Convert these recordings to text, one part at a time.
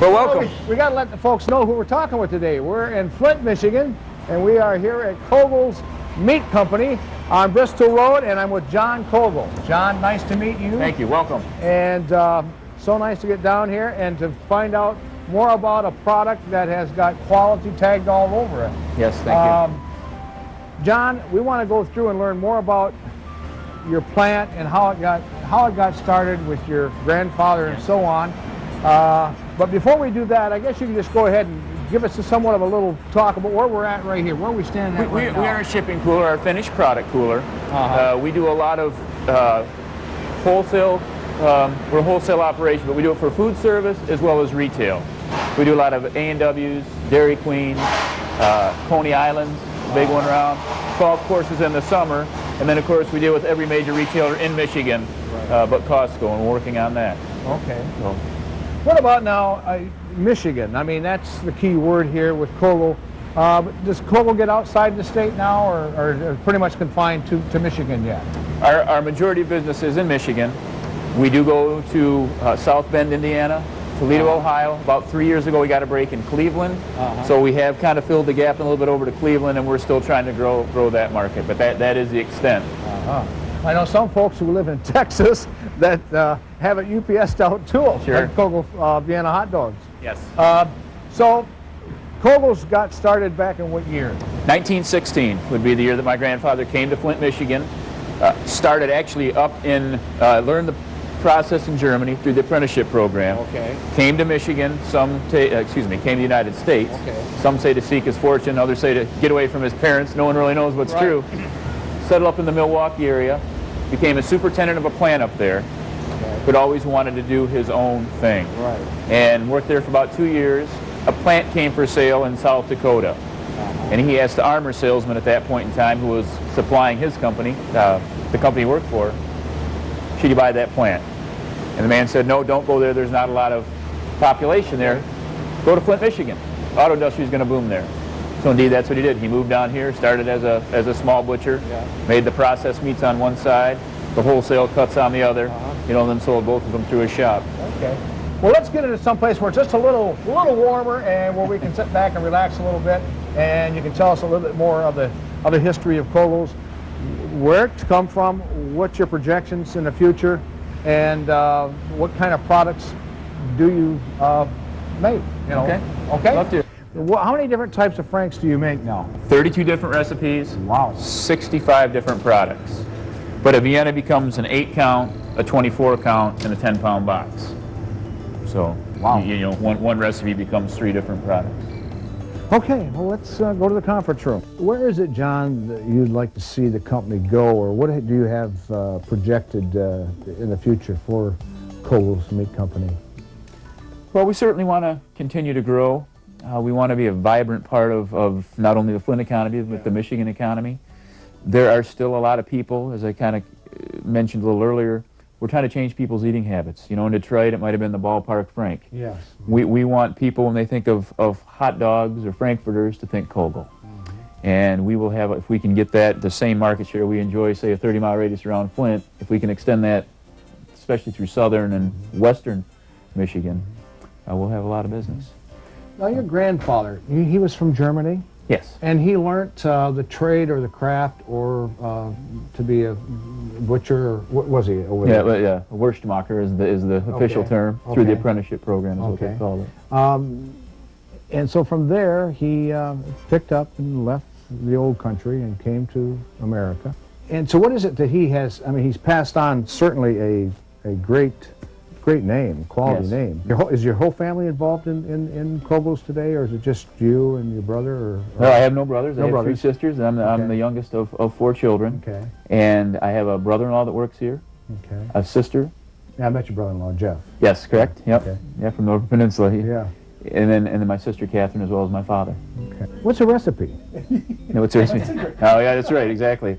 Well, welcome. We got to let the folks know who we're talking with today. We're in Flint, Michigan, and we are here at Koegel's Meat Company on Bristol Road, and I'm with John Koegel. John, nice to meet you. Thank you. Welcome. And so nice to get down here and to find out more about a product that has got quality tagged all over it. Yes, thank you. John, we want to go through and learn more about your plant and how it got started with your grandfather and so on. But before we do that, I guess you can just go ahead and give us somewhat of a little talk about where we're at right here, where we stand at right now. We are a shipping cooler, our finished product cooler. We do a lot of wholesale, we're a wholesale operation, but we do it for food service as well as retail. We do a lot of A&Ws, Dairy Queen, Coney Islands, big one around, golf courses in the summer, and then of course we deal with every major retailer in Michigan, but Costco, and we're working on that. Okay. So. What about now Michigan? I mean, that's the key word here with Koegel. Does Koegel get outside the state now, or pretty much confined to Michigan yet? Our majority of business is in Michigan. We do go to South Bend, Indiana, Toledo, Ohio. About 3 years ago we got a break in Cleveland, so we have kind of filled the gap a little bit over to Cleveland, and we're still trying to grow that market, but that is the extent. I know some folks who live in Texas that have it UPS'd out too, sure. Like Koegel Vienna hot dogs. Yes. So Koegel's got started back in what year? 1916 would be the year that my grandfather came to Flint, Michigan. Started actually up in, learned the process in Germany through the apprenticeship program. Okay. Came to Michigan, came to the United States. Okay. Some say to seek his fortune, others say to get away from his parents. No one really knows what's true. Settled up in the Milwaukee area, became a superintendent of a plant up there, but always wanted to do his own thing. Right. And worked there for about 2 years. A plant came for sale in South Dakota. And he asked the armor salesman at that point in time, who was supplying his company, the company he worked for, should you buy that plant? And the man said, no, don't go there. There's not a lot of population there. Go to Flint, Michigan. Auto industry is going to boom there. So indeed, that's what he did. He moved down here, started as a small butcher, made the processed meats on one side, the wholesale cuts on the other, and then sold both of them through his shop. Okay. Well, let's get into someplace where it's just a little warmer and where we can sit back and relax a little bit, and you can tell us a little bit more of the history of Koegel's, where it's come from, what's your projections in the future, and what kind of products do you make? You know? Okay. Love to. How many different types of franks do you make now? 32 different recipes. Wow. 65 different products. But a Vienna becomes an 8-count, a 24-count, and a 10-pound box. So, one recipe becomes 3 different products. Okay, well, let's go to the conference room. Where is it, John, that you'd like to see the company go, or what do you have projected in the future for Koegel's Meat Company? Well, we certainly want to continue to grow. We want to be a vibrant part of not only the Flint economy, but the Michigan economy. There are still a lot of people, as I kind of mentioned a little earlier, we're trying to change people's eating habits. You know, in Detroit, it might have been the ballpark Frank. Yes. We want people, when they think of hot dogs or Frankfurters, to think Koegel. And we will have, if we can get the same market share we enjoy, say a 30-mile radius around Flint, if we can extend that, especially through southern and western Michigan, we'll have a lot of business. Now, your grandfather, he was from Germany? Yes. And he learned the trade or the craft or to be a butcher, or what was he over there? Yeah, a Wurstmacher is the official term through the apprenticeship program is what they call it. And so from there, he picked up and left the old country and came to America. And so what is it that he has, I mean, he's passed on certainly a great name, quality name. Is your whole family involved in Koegel's today, or is it just you and your brother? Or no, I have no brothers. I have 3 sisters, and I'm the youngest of 4 children. Okay. And I have a brother-in-law that works here. Okay. A sister. Yeah, I met your brother-in-law, Jeff. Yes, correct. Yep. Okay. Yeah, from the Northern Peninsula. Yeah. And then my sister Catherine, as well as my father. Okay. What's the recipe? No, what's the recipe? Oh, yeah, that's right, exactly.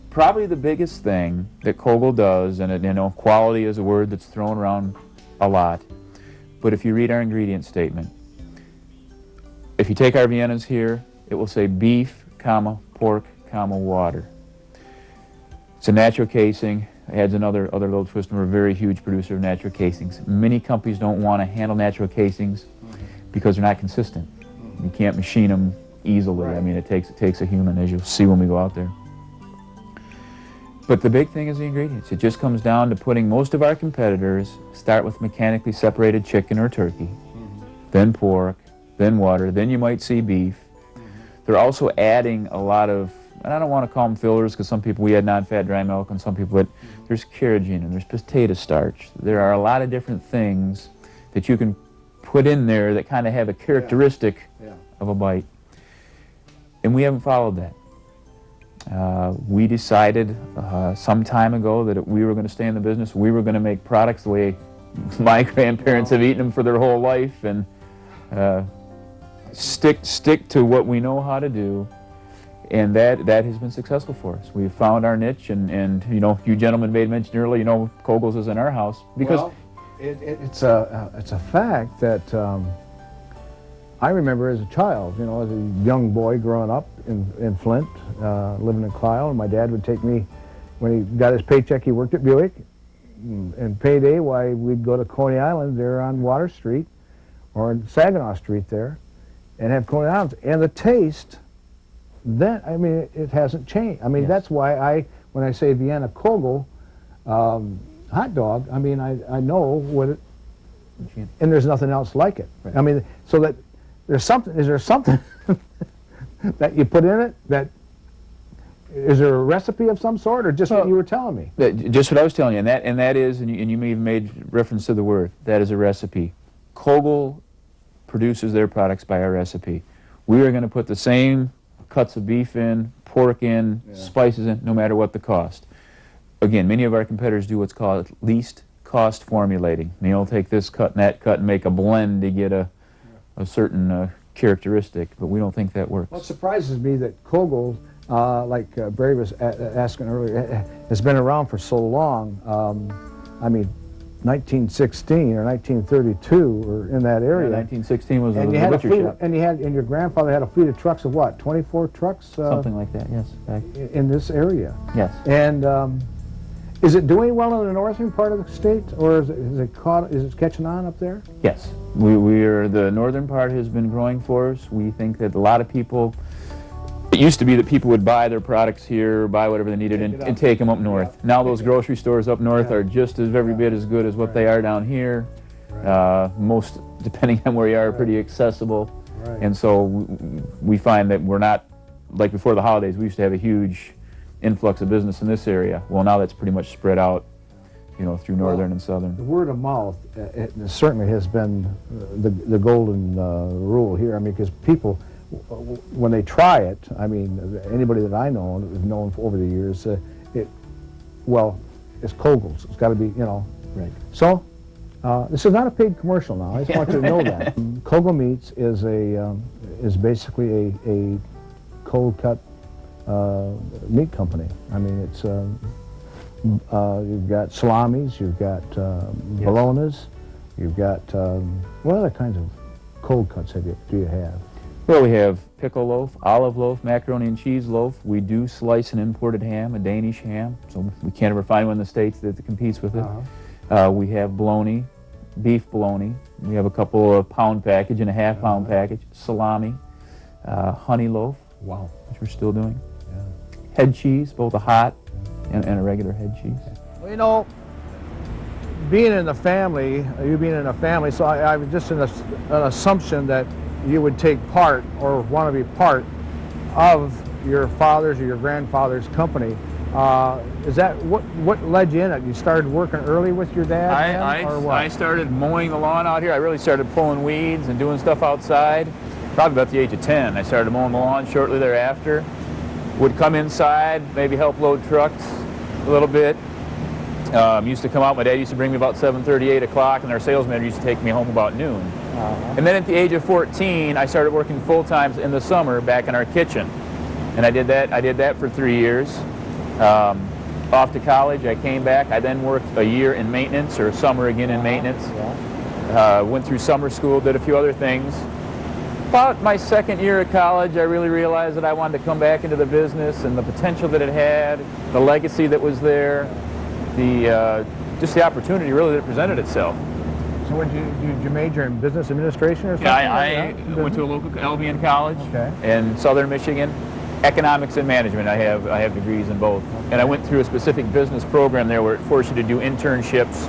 Probably the biggest thing that Koegel does, and quality is a word that's thrown around a lot, but if you read our ingredient statement, if you take our Viennas here, it will say beef, pork, water. It's a natural casing. adds another little twist, and we're a very huge producer of natural casings. Many companies don't want to handle natural casings because they're not consistent. You can't machine them easily. Right. I mean, it takes a human, as you'll see when we go out there. But the big thing is the ingredients. It just comes down to putting most of our competitors start with mechanically separated chicken or turkey, then pork, then water, then you might see beef. They're also adding a lot of, and I don't want to call them fillers because some people, we had non-fat dry milk and some people, but there's carrageenan and there's potato starch. There are a lot of different things that you can put in there that kind of have a characteristic of a bite. And we haven't followed that. We decided some time ago that we were going to stay in the business. We were going to make products the way my grandparents have eaten them for their whole life, and stick to what we know how to do. And that has been successful for us. We've found our niche, and you know, you gentlemen made mention earlier, you know, Koegel's is in our house because well, it's a fact that I remember as a child, you know, as a young boy growing up in Flint, living in Kyle, and my dad would take me, when he got his paycheck, he worked at Buick, and payday, why we'd go to Coney Island there on Water Street, or in Saginaw Street there, and have Coney Islands, and the taste, then, I mean, it hasn't changed. I mean, that's why when I say Vienna Koegel hot dog, I mean, I know what it, and there's nothing else like it. Right. I mean, so that there's something, is there something that you put in it that, is there a recipe of some sort, or just what you were telling me? Just what I was telling you, and that is, and you may have made reference to the word, that is a recipe. Koegel produces their products by our recipe. We are going to put the same cuts of beef in, pork in, spices in, no matter what the cost. Again, many of our competitors do what's called least cost formulating. They'll take this cut and that cut and make a blend to get a certain characteristic, but we don't think that works. Well, it surprises me that Koegel, like Barry was asking earlier, has been around for so long. I mean, 1916 or 1932 or in that area. Yeah, 1916 was and the butcher shop. And your grandfather had a fleet of trucks of what, 24 trucks? Something like that, yes. In this area. Yes. And is it doing well in the northern part of the state, or is it catching on up there? Yes. The northern part has been growing for us. We think that a lot of people, it used to be that people would buy their products here, buy whatever they needed, and take them up north. Now those grocery stores up north are just as every bit as good as what they are down here. Most, depending on where you are pretty accessible. And so we find that we're not, like before the holidays, we used to have a huge influx of business in this area. Well, now that's pretty much spread out, you know, through northern and southern. The word of mouth it certainly has been the golden rule here. I mean, because people, when they try it, I mean, anybody that I know and have known over the years, it's Koegel's. It's got to be, you know. Right. So, this is not a paid commercial now. I just want you to know that. Koegel Meats is basically a cold cut meat company. I mean, it's you've got salamis, you've got bolognas, you've got what other kinds of cold cuts do you have? Well, we have pickle loaf, olive loaf, macaroni and cheese loaf. We do slice an imported ham, a Danish ham, so we can't ever find one in the States that competes with it. We have bologna, beef bologna. We have a couple of pound package and a half pound package, salami, honey loaf, which we're still doing. Head cheese, both a hot and a regular head cheese. Well, you know, being in the family, you being in a family, so I was just in an assumption that you would take part or want to be part of your father's or your grandfather's company. Is that what led you in it? You started working early with your dad, or what? I started mowing the lawn out here. I really started pulling weeds and doing stuff outside probably about the age of 10. I started mowing the lawn shortly thereafter. Would come inside, maybe help load trucks a little bit. Used to come out, my dad used to bring me about 7:30, 8 o'clock, and our sales manager used to take me home about noon. And then at the age of 14, I started working full-time in the summer back in our kitchen. And I did that for 3 years. Off to college, I came back. I then worked a year in maintenance, or a summer again in maintenance. Went through summer school, did a few other things. About my second year of college, I really realized that I wanted to come back into the business and the potential that it had, the legacy that was there. just the opportunity really that presented itself. So did you major in business administration or something? Yeah, I went to a local LBN college in southern Michigan. Economics and management, I have degrees in both. And I went through a specific business program there where it forced you to do internships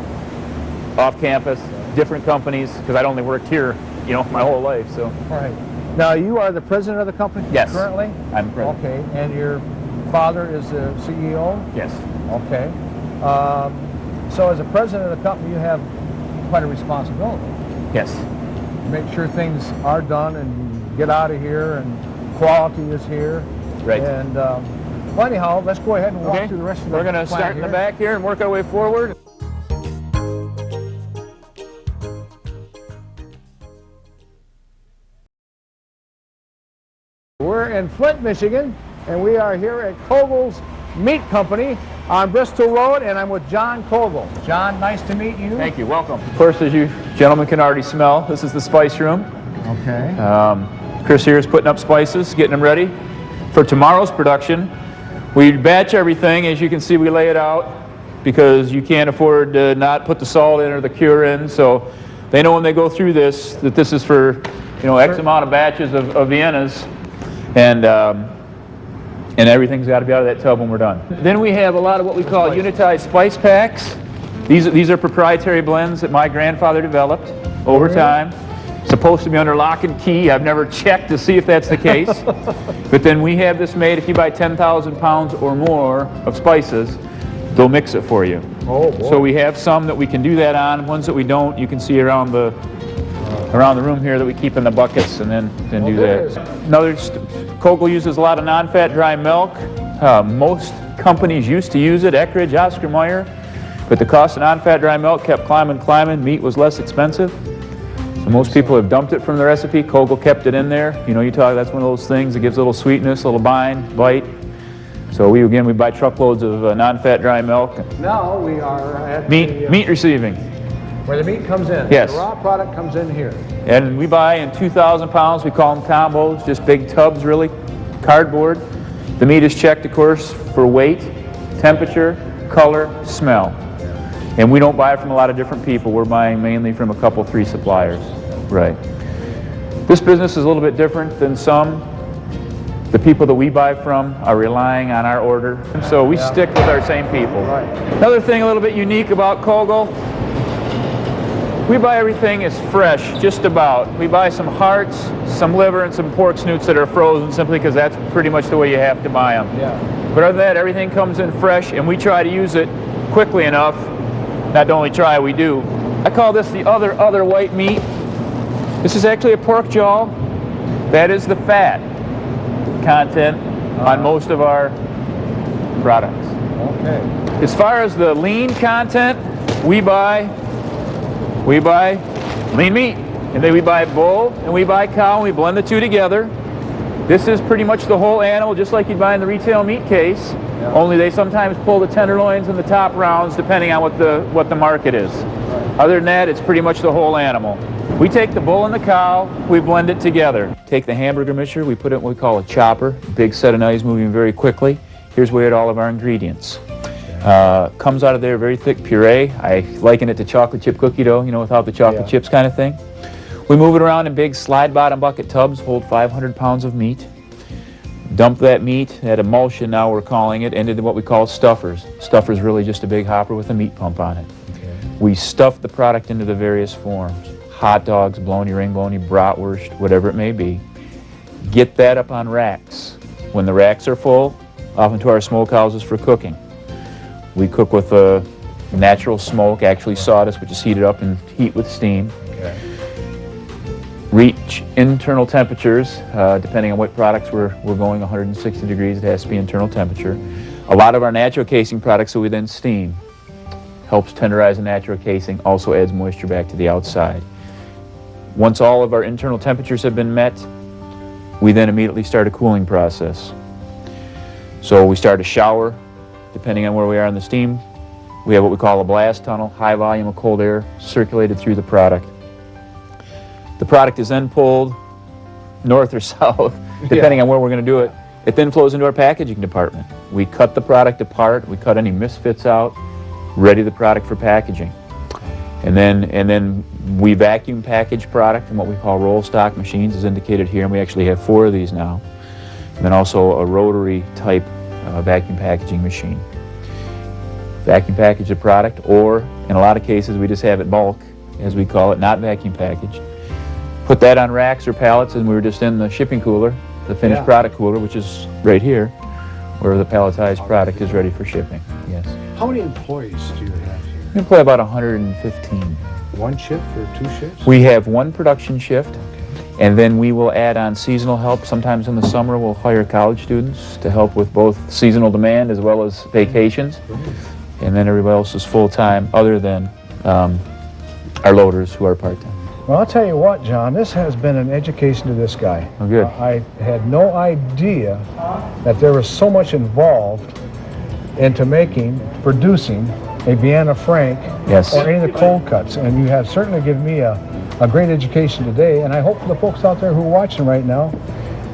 off campus, different companies, because I'd only worked here, my whole life. So. Right. Now you are the president of the company currently? I'm president. Okay, and your father is the CEO? Yes. Okay. So as a president of the company, you have quite a responsibility. Yes. Make sure things are done and get out of here and quality is here. Right. And well, anyhow, let's go ahead and walk through the rest of the We're going to start in the back here and work our way forward. We're in Flint, Michigan, and we are here at Koegel's Meat Company on Bristol Road, and I'm with John Koegel. John, nice to meet you. Thank you. Welcome. Of course, as you gentlemen can already smell, this is the spice room. Okay. Chris here is putting up spices, getting them ready for tomorrow's production. We batch everything. As you can see, we lay it out because you can't afford to not put the salt in or the cure in. So they know when they go through this that this is for, X amount of batches of Viennas. And everything's got to be out of that tub when we're done. Then we have a lot of what we call unitized spice packs. These are proprietary blends that my grandfather developed over time. Supposed to be under lock and key. I've never checked to see if that's the case. But then we have this made. If you buy 10,000 pounds or more of spices, they'll mix it for you. Oh, boy. So we have some that we can do that on. Ones that we don't, you can see around the room here that we keep in the buckets and then do that. Koegel uses a lot of non-fat dry milk. Most companies used to use it, Eckridge, Oscar Mayer, but the cost of non-fat dry milk kept climbing. Meat was less expensive. So most people have dumped it from the recipe. Koegel kept it in there. That's one of those things that gives a little sweetness, a little bite. So we buy truckloads of non-fat dry milk. Now we are at meat receiving. Where the meat comes in. Yes. The raw product comes in here. And we buy in 2,000 pounds. We call them combos, just big tubs, really, cardboard. The meat is checked, of course, for weight, temperature, color, smell. And we don't buy from a lot of different people. We're buying mainly from a couple, 3 suppliers. Right. This business is a little bit different than some. The people that we buy from are relying on our order. So we stick with our same people. Right. Another thing a little bit unique about Koegel, we buy everything as fresh, just about. We buy some hearts, some liver, and some pork snoots that are frozen simply because that's pretty much the way you have to buy them. Yeah. But other than that, everything comes in fresh, and we try to use it quickly enough. Not only try, we do. I call this the other white meat. This is actually a pork jaw. That is the fat content on most of our products. Okay. As far as the lean content, we buy lean meat, and then we buy bull and we buy cow, and we blend the two together. This is pretty much the whole animal, just like you'd buy in the retail meat case. Yeah. Only they sometimes pull the tenderloins and the top rounds depending on what the market is. Right. Other than that, it's pretty much the whole animal. We take the bull and the cow, we blend it together. Take the hamburger mixture, we put it in what we call a chopper, big set of knives moving very quickly. Here's where we add all of our ingredients. Comes out of there very thick puree. I liken it to chocolate chip cookie dough, without the chocolate chips kind of thing. We move it around in big slide bottom bucket tubs, hold 500 pounds of meat. Dump that meat, that emulsion now we're calling it, into what we call stuffers. Stuffers really just a big hopper with a meat pump on it. Okay. We stuff the product into the various forms. Hot dogs, bologna, ring bologna, bratwurst, whatever it may be. Get that up on racks. When the racks are full, off into our smokehouses for cooking. We cook with a natural smoke, actually sawdust, which is heated up and heat with steam. Okay. Reach internal temperatures, depending on what products we're going 160 degrees, it has to be internal temperature. A lot of our natural casing products that we then steam. Helps tenderize the natural casing, also adds moisture back to the outside. Once all of our internal temperatures have been met, we then immediately start a cooling process. So we start a shower, depending on where we are in the steam. We have what we call a blast tunnel, high volume of cold air circulated through the product. The product is then pulled north or south, depending on where we're going to do it. It then flows into our packaging department. We cut the product apart, we cut any misfits out, ready the product for packaging. And then we vacuum package product in what we call roll stock machines, as indicated here, and we actually have 4 of these now. And then also a rotary type vacuum packaging machine. Vacuum package the product, or in a lot of cases we just have it bulk, as we call it, not vacuum packaged. Put that on racks or pallets, and we were just in the shipping cooler, the finished product cooler, which is right here, where the palletized product is ready for shipping. Yes. How many employees do you have here? We employ about 115. 1 shift or 2 shifts? We have 1 production shift, and then we will add on seasonal help. Sometimes in the summer we'll hire college students to help with both seasonal demand as well as vacations. And then everybody else is full-time other than our loaders who are part-time. Well, I'll tell you what, John, this has been an education to this guy. Oh, good. I had no idea that there was so much involved into producing a Vienna Frank Yes. or any of the cold cuts. And you have certainly given me a great education today. And I hope the folks out there who are watching right now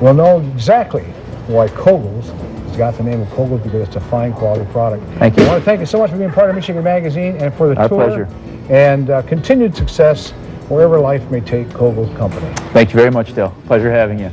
will know exactly why Koegel's has got the name of Koegel, because it's a fine quality product. Thank you. I want to thank you so much for being part of Michigan Magazine and for the Our tour. pleasure. And continued success wherever life may take Koegel's company. Thank you very much, Dale. Pleasure having you.